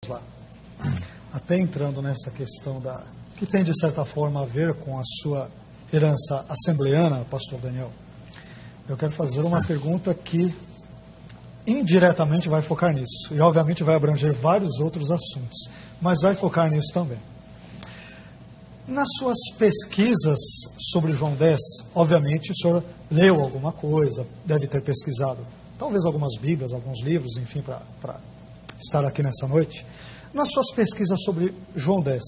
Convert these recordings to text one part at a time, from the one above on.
lá. Até entrando nessa questão que tem de certa forma a ver com a sua herança assembleana, pastor Daniel, eu quero fazer uma pergunta que indiretamente vai focar nisso, e obviamente vai abranger vários outros assuntos, mas vai focar nisso também. Nas suas pesquisas sobre João 10, obviamente o senhor leu alguma coisa, deve ter pesquisado, talvez algumas bíblias, alguns livros, enfim, para estar aqui nessa noite. Nas suas pesquisas sobre João 10,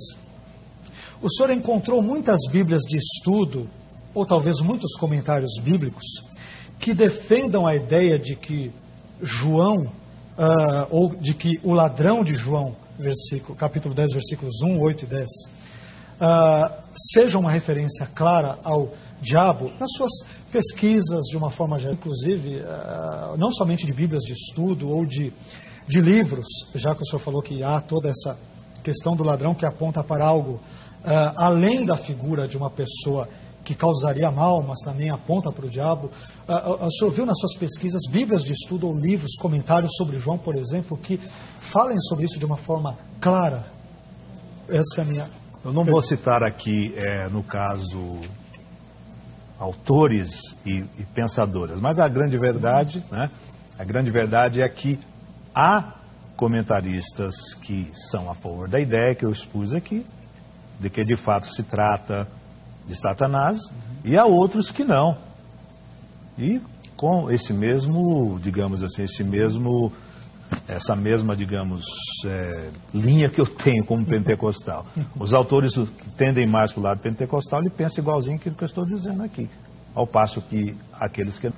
o senhor encontrou muitas bíblias de estudo, ou talvez muitos comentários bíblicos, que defendam a ideia de que João, ou de que o ladrão de João, capítulo 10, versículos 1, 8 e 10, seja uma referência clara ao diabo. Nas suas pesquisas, de uma forma geral, inclusive, não somente de bíblias de estudo ou de livros, já que o senhor falou que há toda essa questão do ladrão que aponta para algo além da figura de uma pessoa que causaria mal, mas também aponta para o diabo. O senhor viu nas suas pesquisas bíblias de estudo ou livros, comentários sobre João, por exemplo, que falem sobre isso de uma forma clara? Essa é a minha... Eu não vou citar aqui, no caso, autores e pensadores, mas a grande verdade, né? A grande verdade é que há comentaristas que são a favor da ideia que eu expus aqui, de que de fato se trata de Satanás, e há outros que não. E com esse mesmo, digamos assim, essa mesma, digamos, linha que eu tenho como pentecostal. Os autores que tendem mais para o lado pentecostal, ele pensa igualzinho aquilo que eu estou dizendo aqui. Ao passo que aqueles que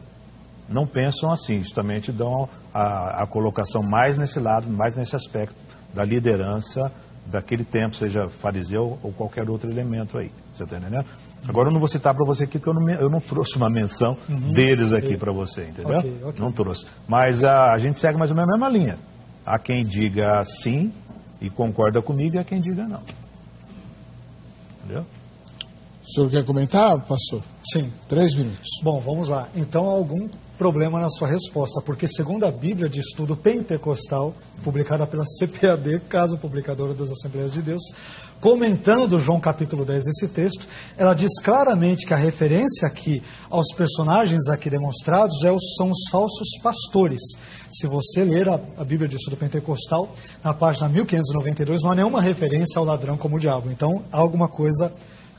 não pensam assim, justamente dão a colocação mais nesse lado, mais nesse aspecto da liderança daquele tempo, seja fariseu ou qualquer outro elemento aí. Você está entendendo? Agora eu não vou citar para você aqui, porque eu não trouxe uma menção deles aqui para você, entendeu? Okay. Não trouxe. Mas a gente segue mais ou menos a mesma linha. Há quem diga sim e concorda comigo, e há quem diga não. Entendeu? O senhor quer comentar, pastor? Sim. 3 minutos. Bom, vamos lá. Então, algum problema na sua resposta, porque segundo a Bíblia de Estudo Pentecostal, publicada pela CPAD, Casa Publicadora das Assembleias de Deus, comentando João capítulo 10 desse texto, ela diz claramente que a referência aqui aos personagens aqui demonstrados são os falsos pastores. Se você ler a Bíblia de Estudo Pentecostal, na página 1592, não há nenhuma referência ao ladrão como o diabo. Então, há alguma coisa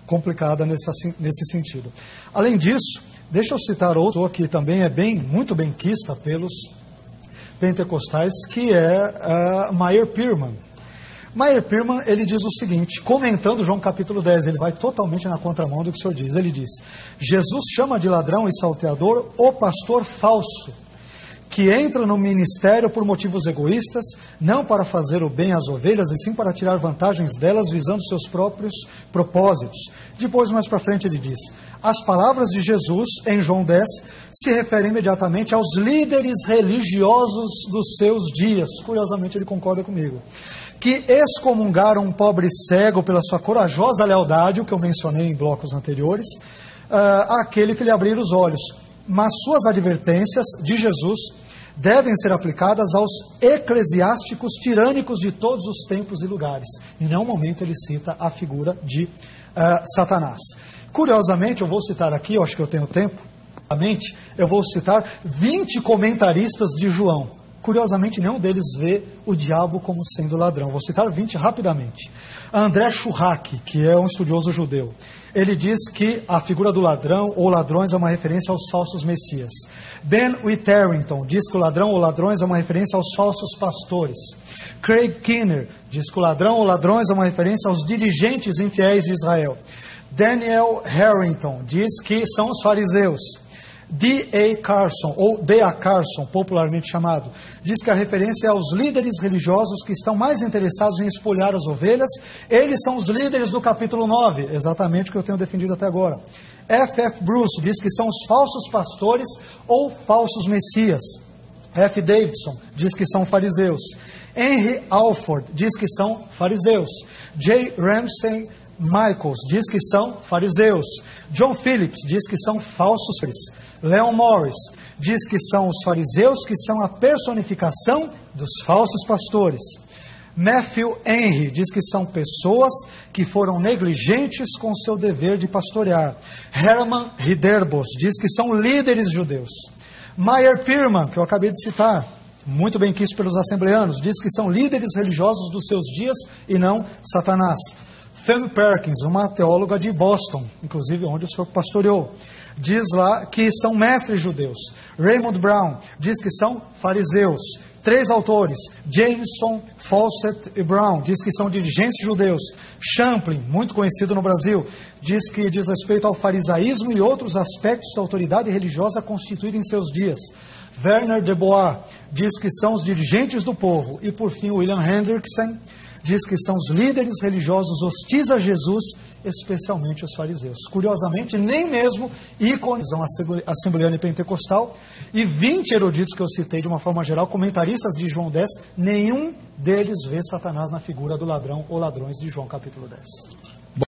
complicada nesse sentido. Além disso, deixa eu citar outro que também é muito benquista pelos pentecostais, que é Meyer Pearman. Meyer Pearman, ele diz o seguinte, comentando João capítulo 10, ele vai totalmente na contramão do que o senhor diz. Ele diz: Jesus chama de ladrão e salteador o pastor falso, que entra no ministério por motivos egoístas, não para fazer o bem às ovelhas, e sim para tirar vantagens delas, visando seus próprios propósitos. Depois, mais para frente, ele diz: as palavras de Jesus, em João 10, se referem imediatamente aos líderes religiosos dos seus dias. Curiosamente, ele concorda comigo. Que excomungaram um pobre cego pela sua corajosa lealdade, o que eu mencionei em blocos anteriores, àquele que lhe abriu os olhos. Mas suas advertências de Jesus devem ser aplicadas aos eclesiásticos tirânicos de todos os tempos e lugares. Em nenhum momento ele cita a figura de Satanás. Curiosamente, eu vou citar aqui, eu acho que eu tenho tempo, eu vou citar 20 comentaristas de João. Curiosamente, nenhum deles vê o diabo como sendo ladrão. Vou citar 20 rapidamente. André Schurach, que é um estudioso judeu, ele diz que a figura do ladrão ou ladrões é uma referência aos falsos messias. Ben Witherington diz que o ladrão ou ladrões é uma referência aos falsos pastores. Craig Kinner diz que o ladrão ou ladrões é uma referência aos dirigentes infiéis de Israel. Daniel Harrington diz que são os fariseus. D.A. Carson, ou D.A. Carson, popularmente chamado, diz que a referência é aos líderes religiosos que estão mais interessados em espolhar as ovelhas. Eles são os líderes do capítulo 9, exatamente o que eu tenho defendido até agora. F.F. Bruce diz que são os falsos pastores ou falsos messias. F. Davidson diz que são fariseus. Henry Alford diz que são fariseus. J. Ramsey Michaels diz que são fariseus. John Phillips diz que são falsos fariseus. Leon Morris diz que são os fariseus que são a personificação dos falsos pastores. Matthew Henry diz que são pessoas que foram negligentes com seu dever de pastorear. Herman Ridderbos diz que são líderes judeus. Meyer Pierman, que eu acabei de citar, muito bem quisto pelos assembleanos, diz que são líderes religiosos dos seus dias e não Satanás. Femme Perkins, uma teóloga de Boston, inclusive onde o senhor pastoreou, diz lá que são mestres judeus. Raymond Brown diz que são fariseus. 3 autores, Jameson, Fawcett e Brown, diz que são dirigentes judeus. Champlin, muito conhecido no Brasil, diz que diz respeito ao farisaísmo e outros aspectos da autoridade religiosa constituída em seus dias. Werner de Bois diz que são os dirigentes do povo. E por fim, William Hendrickson diz que são os líderes religiosos hostis a Jesus, especialmente os fariseus. Curiosamente, nem mesmo ícones assembleana e pentecostal e 20 eruditos que eu citei de uma forma geral, comentaristas de João 10, nenhum deles vê Satanás na figura do ladrão ou ladrões de João capítulo 10.